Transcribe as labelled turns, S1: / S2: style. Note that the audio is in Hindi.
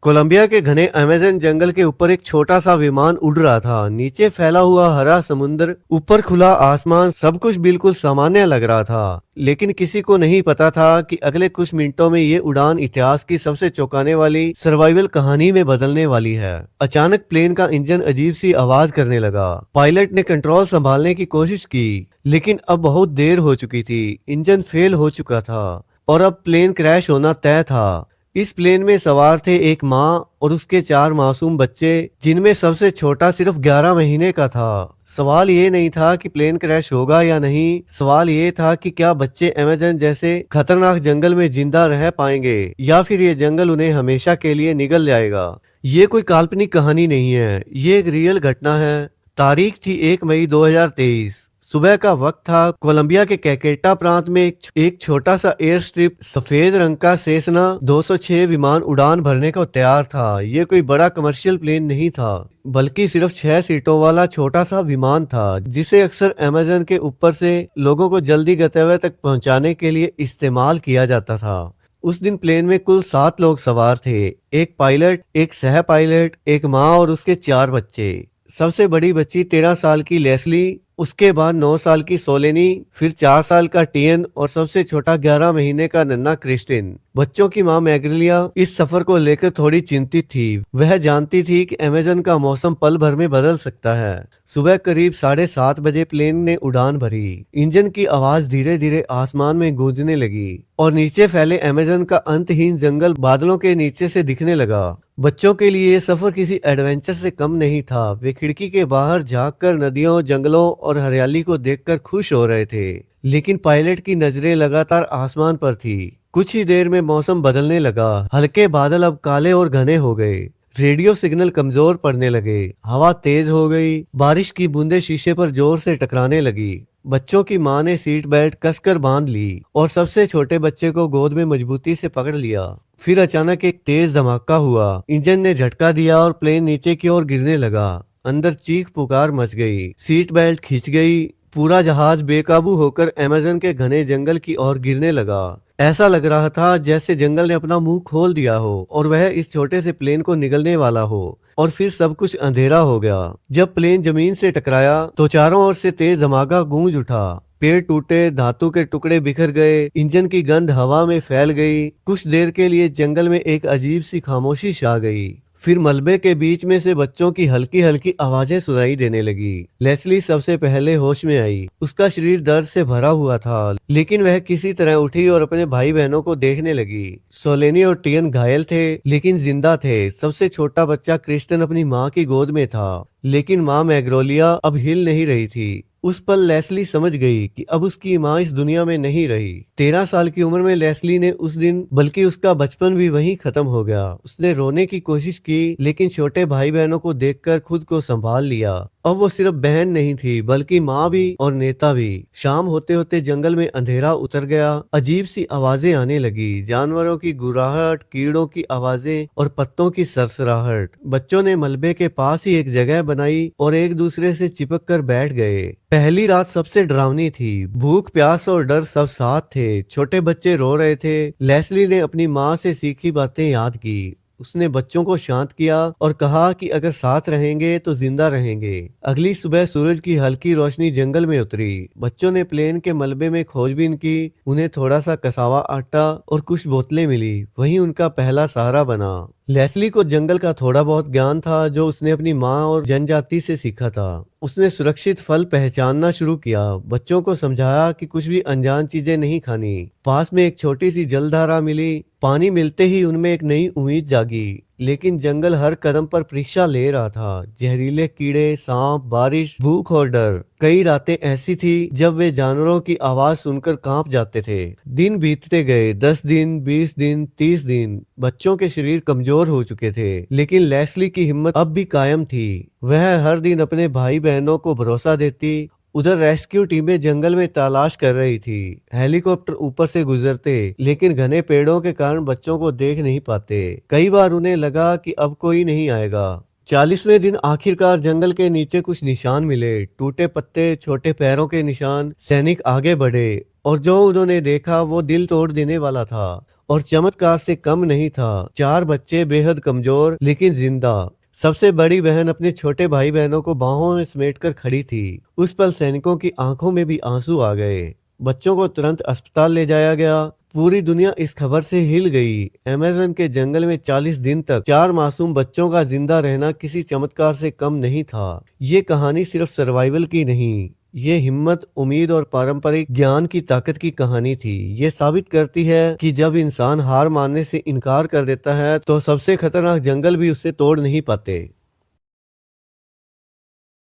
S1: कोलंबिया के घने अमेज़न जंगल के ऊपर एक छोटा सा विमान उड़ रहा था। नीचे फैला हुआ हरा समुद्र, ऊपर खुला आसमान, सब कुछ बिल्कुल सामान्य लग रहा था। लेकिन किसी को नहीं पता था कि अगले कुछ मिनटों में ये उड़ान इतिहास की सबसे चौंकाने वाली सर्वाइवल कहानी में बदलने वाली है। अचानक प्लेन का इंजन अजीब सी आवाज करने लगा। पायलट ने कंट्रोल संभालने की कोशिश की, लेकिन अब बहुत देर हो चुकी थी। इंजन फेल हो चुका था और अब प्लेन क्रैश होना तय था। इस प्लेन में सवार थे एक माँ और उसके 4 मासूम बच्चे, जिनमें सबसे छोटा सिर्फ 11 महीने का था। सवाल ये नहीं था कि प्लेन क्रैश होगा या नहीं, सवाल ये था कि क्या बच्चे अमेज़न जैसे खतरनाक जंगल में जिंदा रह पाएंगे या फिर ये जंगल उन्हें हमेशा के लिए निगल जाएगा। ये कोई काल्पनिक कहानी नहीं है, ये एक रियल घटना है। तारीख थी 1 मई 2023। सुबह का वक्त था। कोलंबिया के कैकेटा प्रांत में एक छोटा सा एयर स्ट्रिप, सफेद रंग का सेसना 206 विमान उड़ान भरने को तैयार था। ये कोई बड़ा कमर्शियल प्लेन नहीं था, बल्कि सिर्फ 6 सीटों वाला छोटा सा विमान था, जिसे अक्सर अमेज़न के ऊपर से लोगों को जल्दी गंतव्य तक पहुंचाने के लिए इस्तेमाल किया जाता था। उस दिन प्लेन में कुल 7 लोग सवार थे। एक पायलट, एक सह पायलट, एक माँ और उसके 4 बच्चे। सबसे बड़ी बच्ची 13 साल की लेस्ली, उसके बाद 9 साल की सोलेनी, फिर 4 साल का टियन और सबसे छोटा 11 महीने का नन्हा क्रिस्टिन। बच्चों की मां मैग्रेलिया इस सफर को लेकर थोड़ी चिंतित थी। वह जानती थी कि अमेज़न का मौसम पल भर में बदल सकता है। सुबह करीब 7:30 बजे प्लेन ने उड़ान भरी। इंजन की आवाज धीरे धीरे आसमान में गूंजने लगी और नीचे फैले अमेज़न का अंतहीन जंगल बादलों के नीचे से दिखने लगा। बच्चों के लिए ये सफर किसी एडवेंचर से कम नहीं था। वे खिड़की के बाहर झांककर नदियों, जंगलों और हरियाली को देखकर खुश हो रहे थे। लेकिन पायलट की नजरें लगातार आसमान पर थी। कुछ ही देर में मौसम बदलने लगा। हल्के बादल अब काले और घने हो गए। रेडियो सिग्नल कमजोर पड़ने लगे। हवा तेज हो गई। बारिश की बूंदें शीशे पर जोर से टकराने लगी। बच्चों की मां ने सीट बेल्ट कसकर बांध ली और सबसे छोटे बच्चे को गोद में मजबूती से पकड़ लिया। फिर अचानक एक तेज धमाका हुआ। इंजन ने झटका दिया और प्लेन नीचे की ओर गिरने लगा। अंदर चीख पुकार मच गई। सीट बेल्ट खिंच गई। पूरा जहाज बेकाबू होकर अमेज़न के घने जंगल की ओर गिरने लगा। ऐसा लग रहा था जैसे जंगल ने अपना मुंह खोल दिया हो और वह इस छोटे से प्लेन को निगलने वाला हो। और फिर सब कुछ अंधेरा हो गया। जब प्लेन जमीन से टकराया तो चारों ओर से तेज धमाका गूंज उठा। पेड़ टूटे, धातु के टुकड़े बिखर गए, इंजन की गंध हवा में फैल गई। कुछ देर के लिए जंगल में एक अजीब सी खामोशी छा गई। फिर मलबे के बीच में से बच्चों की हल्की हल्की आवाजें सुनाई देने लगी। लेस्ली सबसे पहले होश में आई। उसका शरीर दर्द से भरा हुआ था, लेकिन वह किसी तरह उठी और अपने भाई बहनों को देखने लगी। सोलेनी और टियन घायल थे, लेकिन जिंदा थे। सबसे छोटा बच्चा क्रिस्टन अपनी माँ की गोद में था, लेकिन माँ मैग्रोलिया अब हिल नहीं रही थी। उस पल लेस्ली समझ गई कि अब उसकी माँ इस दुनिया में नहीं रही। 13 साल की उम्र में लेस्ली ने उस दिन, बल्कि उसका बचपन भी वहीं खत्म हो गया। उसने रोने की कोशिश की, लेकिन छोटे भाई बहनों को देखकर खुद को संभाल लिया। अब वो सिर्फ बहन नहीं थी, बल्कि माँ भी और नेता भी। शाम होते होते जंगल में अंधेरा उतर गया। अजीब सी आवाजें आने लगी, जानवरों की गुर्राहट, कीड़ों की आवाजें और पत्तों की सरसराहट। बच्चों ने मलबे के पास ही एक जगह बनाई और एक दूसरे से चिपक कर बैठ गए। पहली रात सबसे डरावनी थी। भूख, प्यास और डर सब साथ थे। छोटे बच्चे रो रहे थे। लेस्ली ने अपनी माँ से सीखी बातें याद की। उसने बच्चों को शांत किया और कहा कि अगर साथ रहेंगे तो जिंदा रहेंगे। अगली सुबह सूरज की हल्की रोशनी जंगल में उतरी। बच्चों ने प्लेन के मलबे में खोजबीन की। उन्हें थोड़ा सा कसावा आटा और कुछ बोतलें मिली। वही उनका पहला सहारा बना। लेस्ली को जंगल का थोड़ा बहुत ज्ञान था, जो उसने अपनी माँ और जनजाति से सीखा था। उसने सुरक्षित फल पहचानना शुरू किया। बच्चों को समझाया कि कुछ भी अनजान चीजें नहीं खानी। पास में एक छोटी सी जलधारा मिली। पानी मिलते ही उनमें एक नई उम्मीद जागी। लेकिन जंगल हर कदम पर परीक्षा ले रहा था। जहरीले कीड़े, सांप, बारिश, भूख और डर। कई रातें ऐसी थी जब वे जानवरों की आवाज सुनकर कांप जाते थे। दिन बीतते गए। 10 दिन, 20 दिन, 30 दिन। बच्चों के शरीर कमजोर हो चुके थे, लेकिन लेस्ली की हिम्मत अब भी कायम थी। वह हर दिन अपने भाई बहनों को भरोसा देती। उधर रेस्क्यू टीमें जंगल में तलाश कर रही थी। हेलीकॉप्टर ऊपर से गुजरते, लेकिन घने पेड़ों के कारण बच्चों को देख नहीं पाते। कई बार उन्हें लगा कि अब कोई नहीं आएगा। 40वें दिन आखिरकार जंगल के नीचे कुछ निशान मिले। टूटे पत्ते, छोटे पैरों के निशान। सैनिक आगे बढ़े और जो उन्होंने देखा वो दिल तोड़ देने वाला था। और चमत्कार से कम नहीं था। 4 बच्चे बेहद कमजोर लेकिन जिंदा। सबसे बड़ी बहन अपने छोटे भाई बहनों को बाहों में समेटकर खड़ी थी। उस पल सैनिकों की आंखों में भी आंसू आ गए। बच्चों को तुरंत अस्पताल ले जाया गया। पूरी दुनिया इस खबर से हिल गई। अमेज़न के जंगल में 40 दिन तक 4 मासूम बच्चों का जिंदा रहना किसी चमत्कार से कम नहीं था। ये कहानी सिर्फ सर्वाइवल की नहीं, ये हिम्मत, उम्मीद और पारंपरिक ज्ञान की ताकत की कहानी थी। ये साबित करती है कि जब इंसान हार मानने से इनकार कर देता है तो सबसे खतरनाक जंगल भी उससे तोड़ नहीं पाते।